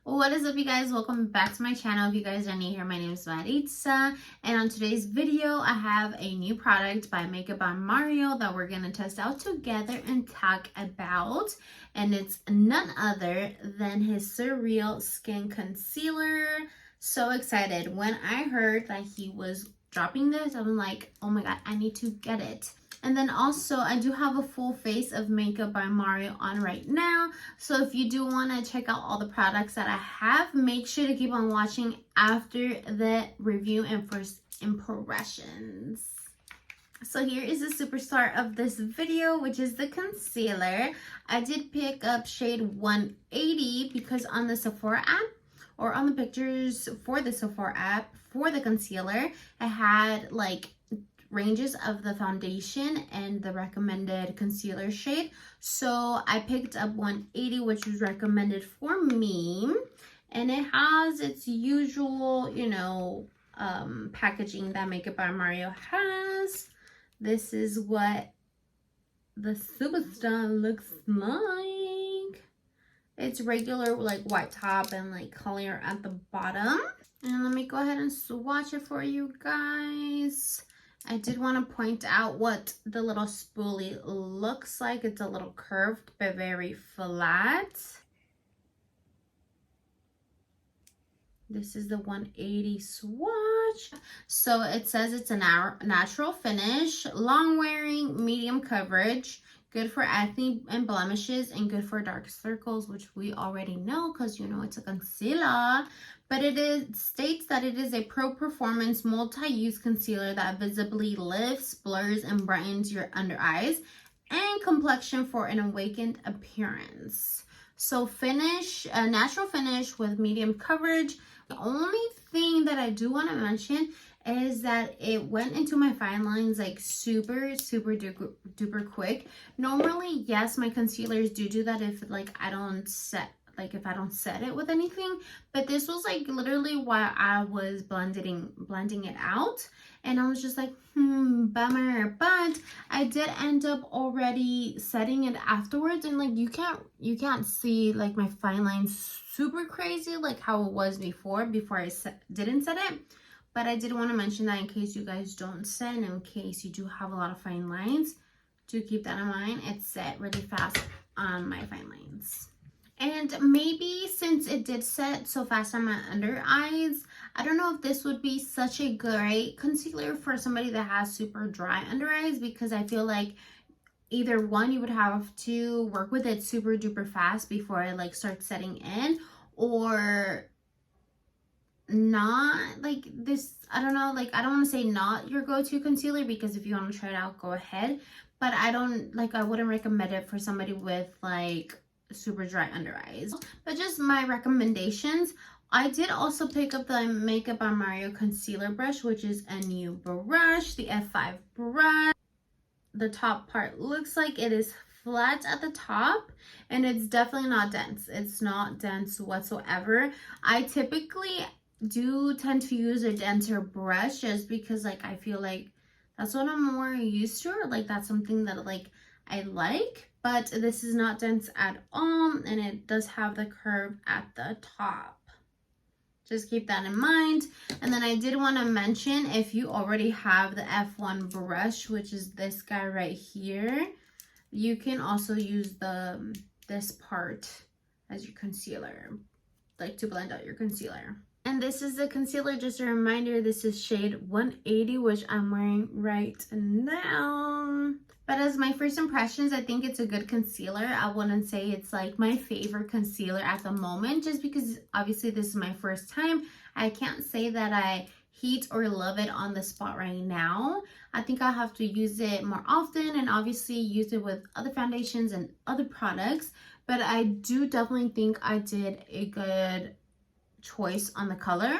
What is up, you guys? Welcome back to my channel. If you guys are new here, my name is Maritza, and on today's video I have a new product by Makeup by Mario that we're gonna test out together and talk about, and it's none other than his SurrealSkin Concealer. So excited. When I heard that he was dropping this, I was like, oh my god, I need to get it. And then also I do have a full face of Makeup by Mario on right now. So if you do want to check out all the products that I have, make sure to keep on watching after the review and first impressions. So here is the superstar of this video, which is the concealer. I did pick up shade 180 because on the Sephora app, or on the pictures for the Sephora app for the concealer, I had like ranges of the foundation and the recommended concealer shade. So I picked up 180, which was recommended for me, and it has its usual, packaging that Makeup by Mario has. This is what the superstar looks like. It's regular like white top and like color at the bottom. And let me go ahead and swatch it for you guys. I did want to point out what the little spoolie looks like. It's a little curved but very flat. This is the 180 swatch. So it says it's a natural finish, long wearing, medium coverage, good for acne and blemishes, and good for dark circles, which we already know because it's a concealer. But it states that it is a pro-performance multi-use concealer that visibly lifts, blurs, and brightens your under eyes and complexion for an awakened appearance. So finish, a natural finish with medium coverage. The only thing that I do want to mention is that it went into my fine lines like super duper quick. Normally, yes, my concealers do that if I don't set it with anything, but this was like literally while I was blending it out, and I was just like, bummer. But I did end up already setting it afterwards, and like you can't see like my fine lines super crazy like how it was before I didn't set it. But I did want to mention that in case you guys don't set, and in case you do have a lot of fine lines, to keep that in mind. It's set really fast on my fine lines. And maybe since it did set so fast on my under eyes, I don't know if this would be such a great concealer for somebody that has super dry under eyes, because I feel like either one, you would have to work with it super duper fast before it starts setting in, or not like this. I don't know, I don't want to say not your go-to concealer, because if you want to try it out, go ahead, but I wouldn't recommend it for somebody with super dry under eyes. But just my recommendations. I did also pick up the Makeup by Mario concealer brush, which is a new brush, the F5 brush. The top part looks like it is flat at the top, and it's definitely not dense. It's not dense whatsoever. I typically do tend to use a denser brush just because I feel like that's what I'm more used to, or that's something that I like. But this is not dense at all, and it does have the curve at the top. Just keep that in mind. And then I did want to mention, if you already have the F1 brush, which is this guy right here, you can also use this part as your concealer, to blend out your concealer. And this is the concealer. Just a reminder, this is shade 180, which I'm wearing right now. But as my first impressions, I think it's a good concealer. I wouldn't say it's my favorite concealer at the moment, just because obviously this is my first time. I can't say that I hate or love it on the spot right now. I think I'll have to use it more often, and obviously use it with other foundations and other products. But I do definitely think I did a good choice on the color,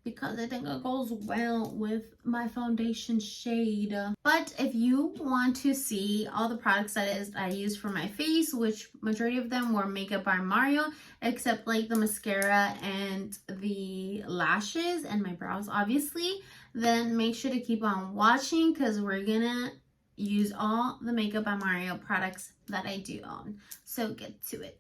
because I think it goes well with my foundation shade. But if you want to see all the products that I use for my face, which majority of them were Makeup by Mario, except the mascara and the lashes and my brows obviously, then make sure to keep on watching, because we're gonna use all the Makeup by Mario products that I do own. So get to it.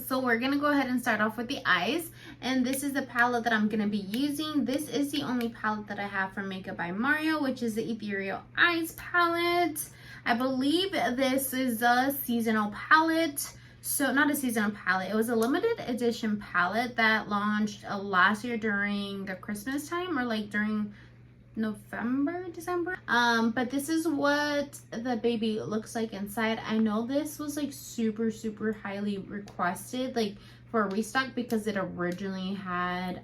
So we're gonna go ahead and start off with the eyes, and this is the palette that I'm gonna be using. This is the only palette that I have from Makeup by Mario, which is the Ethereal Eyes palette. I believe this is a seasonal palette. So not a seasonal palette, it was a limited edition palette that launched last year during the Christmas time, or like during November, December. But this is what the baby looks like inside. I know this was like super highly requested, like for a restock, because it originally had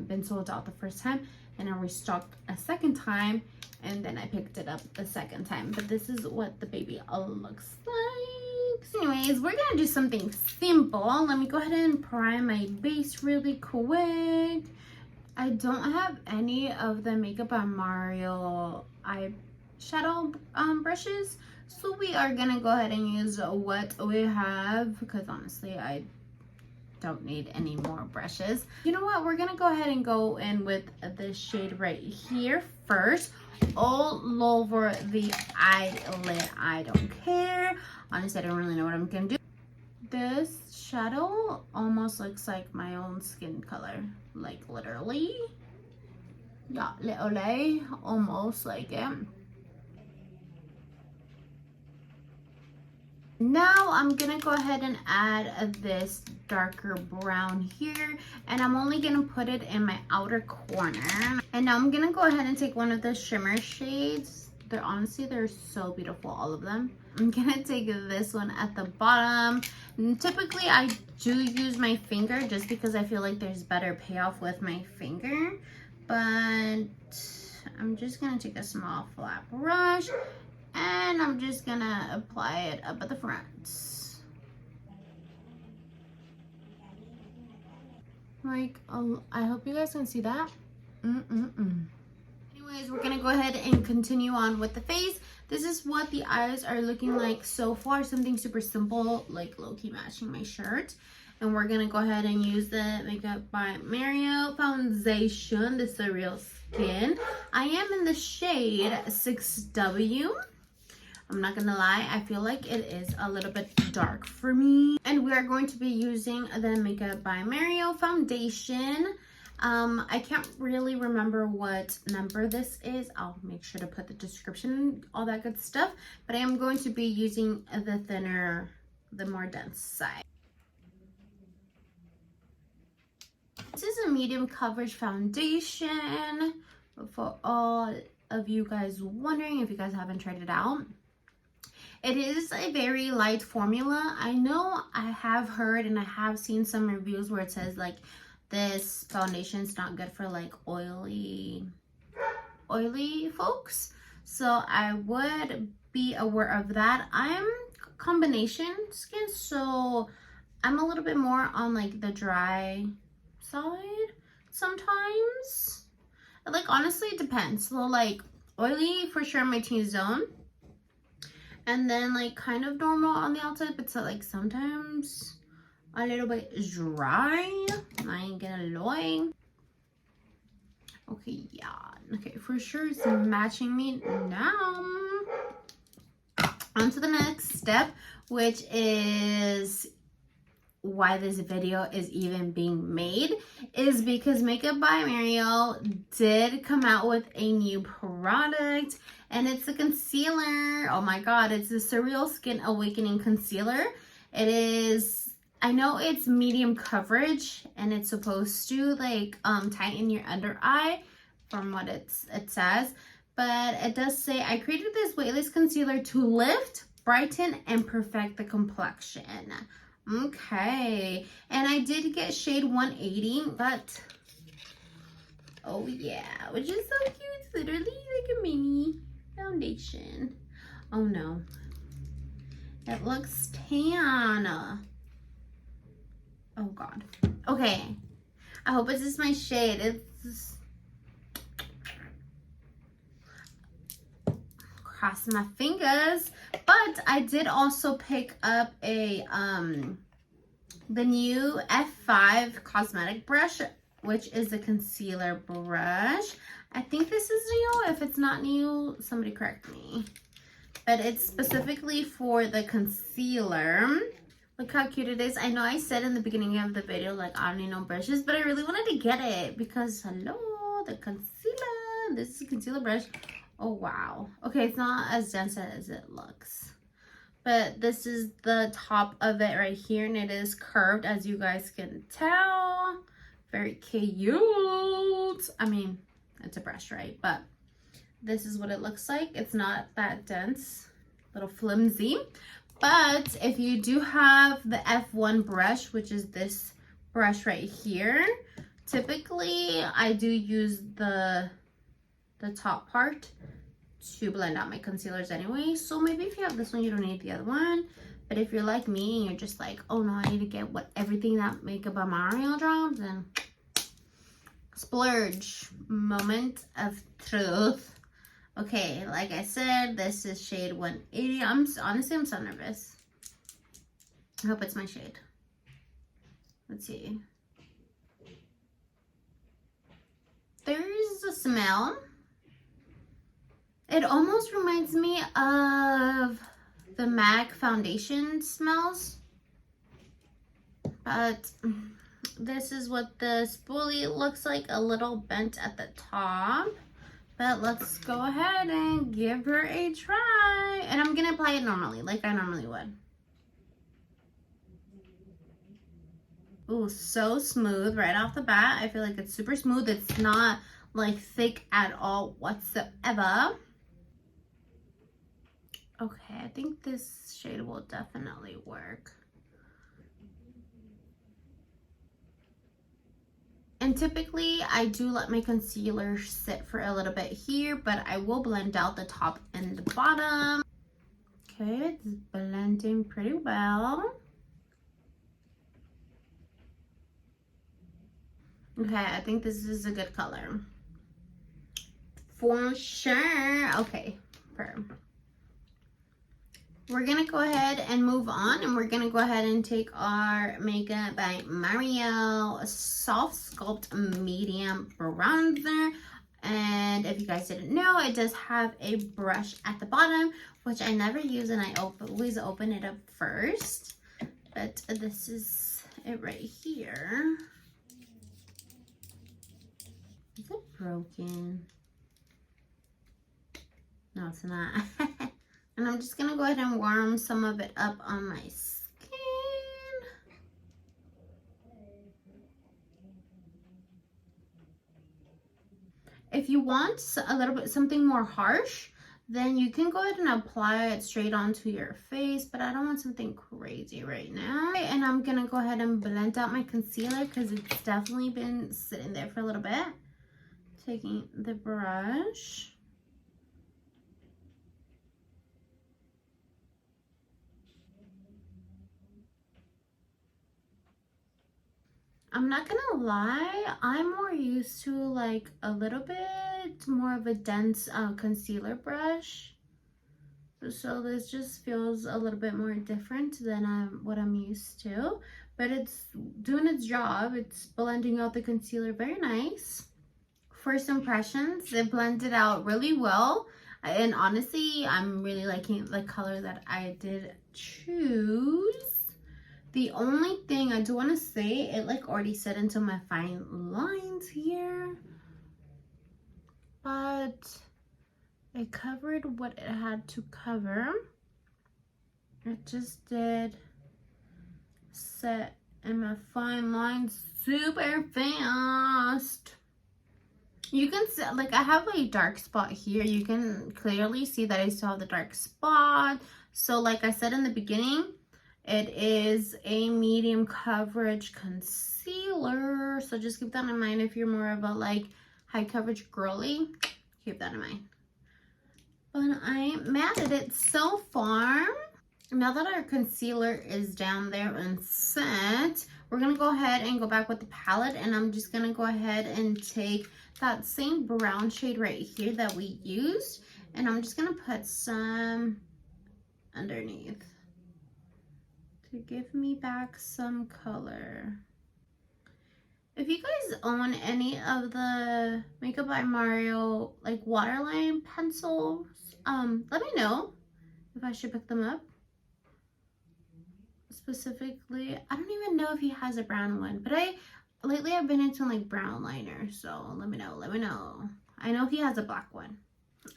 been sold out the first time, and I restocked a second time, and then I picked it up the second time. But this is what the baby looks like. So anyways, we're gonna do something simple. Let me go ahead and prime my base really quick. I don't have any of the Makeup by Mario eyeshadow brushes, so we are gonna go ahead and use what we have, because honestly I don't need any more brushes. You know what, we're gonna go ahead and go in with this shade right here first, all over the eyelid. I don't care, honestly I don't really know what I'm gonna do. This shadow almost looks like my own skin color, like literally. Yeah, literally, almost like it. Now I'm gonna go ahead and add this darker brown here, and I'm only gonna put it in my outer corner. And now I'm gonna go ahead and take one of the shimmer shades. They're so beautiful, all of them. I'm gonna take this one at the bottom. And typically I do use my finger just because I feel like there's better payoff with my finger, but I'm just gonna take a small flat brush and I'm just gonna apply it up at the front. Like, I hope you guys can see that. Anyways, we're gonna go ahead and continue on with the face. This is what the eyes are looking like so far. Something super simple, like low-key matching my shirt. And we're gonna go ahead and use the Makeup by Mario foundation, the SurrealSkin. I am in the shade 6W. I'm not gonna lie, I feel like it is a little bit dark for me. And we are going to be using the Makeup by Mario foundation. I can't really remember what number this is. I'll make sure to put the description, all that good stuff. But I am going to be using the thinner, the more dense side. This is a medium coverage foundation. For all of you guys wondering, if you guys haven't tried it out, it is a very light formula. I know I have heard and I have seen some reviews where it says like, this foundation is not good for like oily folks, so I would be aware of that. I'm combination skin, so I'm a little bit more on like the dry side sometimes. Like honestly it depends. So like oily for sure my T-zone, and then like kind of normal on the outside, but so like sometimes a little bit dry. I ain't gonna lie. Okay, yeah. Okay, for sure it's matching me now. On to the next step, which is why this video is even being made, is because Makeup by Mario did come out with a new product, and it's a concealer. Oh my god, it's the SurrealSkin Awakening Concealer. It is, I know it's medium coverage and it's supposed to like tighten your under eye from what it says, but it does say, I created this weightless concealer to lift, brighten, and perfect the complexion. Okay, and I did get shade 180, but oh yeah, which is so cute. It's literally like a mini foundation. Oh no, it looks tan. Oh god. Okay, I hope it's just my shade. It's cross my fingers. But I did also pick up a the new F5 cosmetic brush, which is a concealer brush. I think this is new. If it's not new, somebody correct me. But it's specifically for the concealer, Look how cute it is. I know I said in the beginning of the video, like, I don't need no brushes, but I really wanted to get it because, hello, the concealer. This is a concealer brush. Oh, wow. Okay, it's not as dense as it looks. But this is the top of it right here, and it is curved, as you guys can tell. Very cute. I mean, it's a brush, right? But this is what it looks like. It's not that dense, a little flimsy. But if you do have the F1 brush, which is this brush right here, typically I do use the top part to blend out my concealers anyway. So maybe if you have this one, you don't need the other one. But if you're like me and you're just like, oh no, I need to get everything that Makeup by Mario drops, then splurge. Moment of truth. Okay, like I said, this is shade 180. Honestly, I'm so nervous. I hope it's my shade. Let's see. There's a smell. It almost reminds me of the MAC foundation smells. But this is what the spoolie looks like, a little bent at the top. But let's go ahead and give her a try. And I'm gonna apply it normally, like I normally would. Ooh, so smooth right off the bat. I feel like it's super smooth. It's not like thick at all whatsoever. Okay, I think this shade will definitely work. And typically I do let my concealer sit for a little bit here, but I will blend out the top and the bottom. Okay, it's blending pretty well. Okay, I think this is a good color. For sure. Okay, perfect. We're gonna go ahead and move on, and we're gonna go ahead and take our Makeup by Mario Soft Sculpt Medium Bronzer. And if you guys didn't know, it does have a brush at the bottom, which I never use, and I always open it up first. But this is it right here. Is it broken? No, it's not. And I'm just gonna go ahead and warm some of it up on my skin. If you want a little bit something more harsh, then you can go ahead and apply it straight onto your face, but I don't want something crazy right now. And I'm gonna go ahead and blend out my concealer because it's definitely been sitting there for a little bit. Taking the brush. I'm not gonna lie, I'm more used to like a little bit more of a dense concealer brush. So this just feels a little bit more different than what I'm used to. But it's doing its job. It's blending out the concealer very nice. First impressions, it blended out really well. And honestly, I'm really liking the color that I did choose. The only thing I do want to say, it like already set into my fine lines here, but it covered what it had to cover. It just did set in my fine lines super fast. You can see, like, I have a dark spot here. You can clearly see that I still have the dark spot. So like I said in the beginning, it is a medium coverage concealer. So just keep that in mind if you're more of a like high coverage girly. Keep that in mind. But I'm mad at it so far. Now that our concealer is down there and set, we're going to go ahead and go back with the palette. And I'm just going to go ahead and take that same brown shade right here that we used. And I'm just going to put some underneath to give me back some color. If you guys own any of the Makeup by Mario like waterline pencils, let me know if I should pick them up. specifically. I don't even know if he has a brown one, but lately I've been into like brown liner, so let me know. I know he has a black one.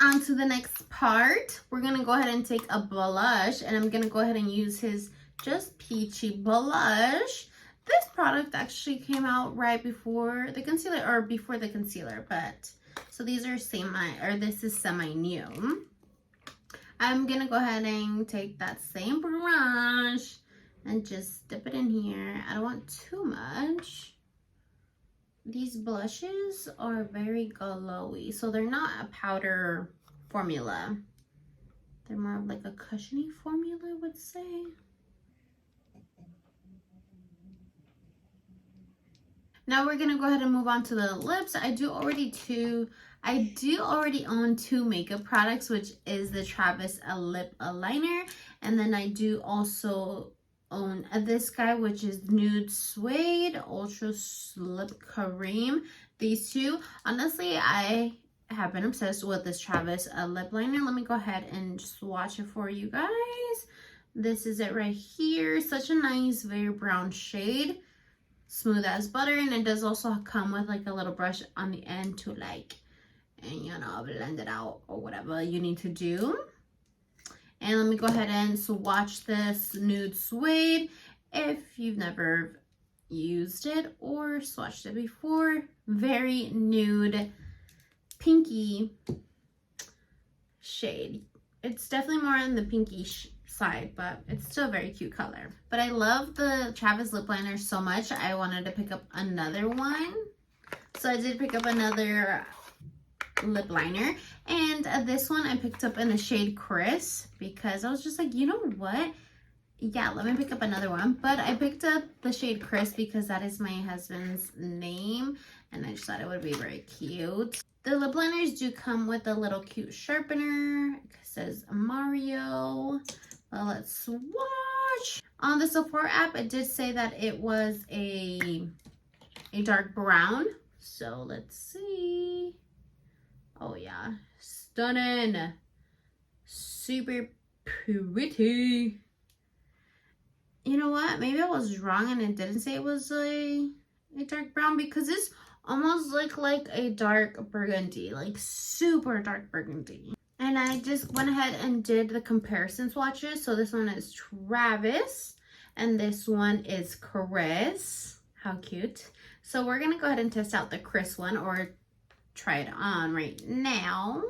On to the next part. We're gonna go ahead and take a blush, and I'm gonna go ahead and use his Just Peachy blush. This product actually came out right before the concealer, or before the concealer, but so these are this is semi-new. I'm gonna go ahead and take that same brush and just dip it in here. I don't want too much. These blushes are very glowy, so they're not a powder formula. They're more of like a cushiony formula, I would say. Now we're gonna go ahead and move on to the lips. I do already own two makeup products, which is the Travis lip liner, and then I do also own this guy, which is Nude Suede Ultra Lip Cream. These two, honestly, I have been obsessed with this Travis lip liner. Let me go ahead and swatch it for you guys. This is it right here. Such a nice, very brown shade. Smooth as butter, and it does also come with like a little brush on the end to like, and you know, blend it out or whatever you need to do. And let me go ahead and swatch this Nude Suede. If you've never used it or swatched it before, very nude pinky shade. It's definitely more on the pinky side, but it's still a very cute color. But I love the Travis lip liner so much, I wanted to pick up another one. So I did pick up another lip liner, and this one I picked up in the shade Crisp because I was just like, you know what, yeah, let me pick up another one. But I picked up the shade Crisp because that is my husband's name, and I just thought it would be very cute. The lip liners do come with a little cute sharpener. It says Mario. Well, let's swatch. On the Sephora app, it did say that it was a dark brown. So let's see. Oh yeah, stunning. Super pretty. You know what? Maybe I was wrong and it didn't say it was a dark brown, because it's almost like a dark burgundy, like super dark burgundy. And I just went ahead and did the comparison swatches. So this one is Travis and this one is Chris. How cute. So we're gonna go ahead and test out the Chris one, or try it on right now.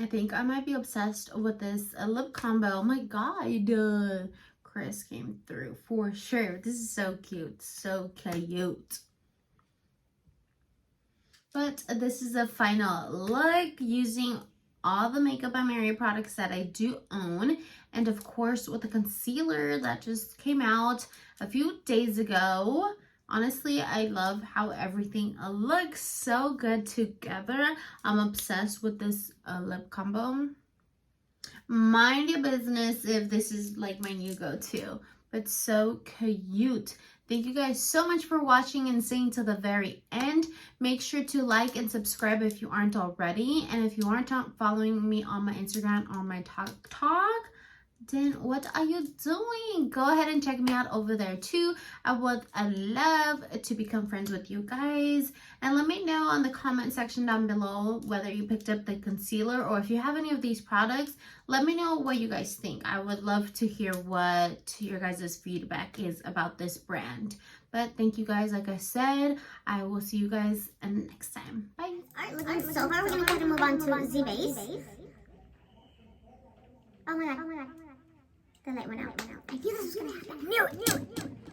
I think I might be obsessed with this lip combo. Oh my god, Chris came through for sure. This is so cute, so cute. But this is the final look using all the Makeup by Mary products that I do own, and of course with the concealer that just came out a few days ago. Honestly, I love how everything looks so good together. I'm obsessed with this lip combo. Mind your business if this is like my new go-to, but so cute. Thank you guys so much for watching and staying to the very end. Make sure to like and subscribe if you aren't already. And if you aren't following me on my Instagram or my TikTok, then what are you doing? Go ahead and check me out over there too. I would love to become friends with you guys. And let me know on the comment section down below whether you picked up the concealer, or if you have any of these products, let me know what you guys think. I would love to hear what your guys' feedback is about this brand. But thank you guys. Like I said, I will see you guys next time. Bye. Alright, so far we're going to go ahead and move on to Z Base. Oh my god. The light went out. I knew this was going to happen. I knew it.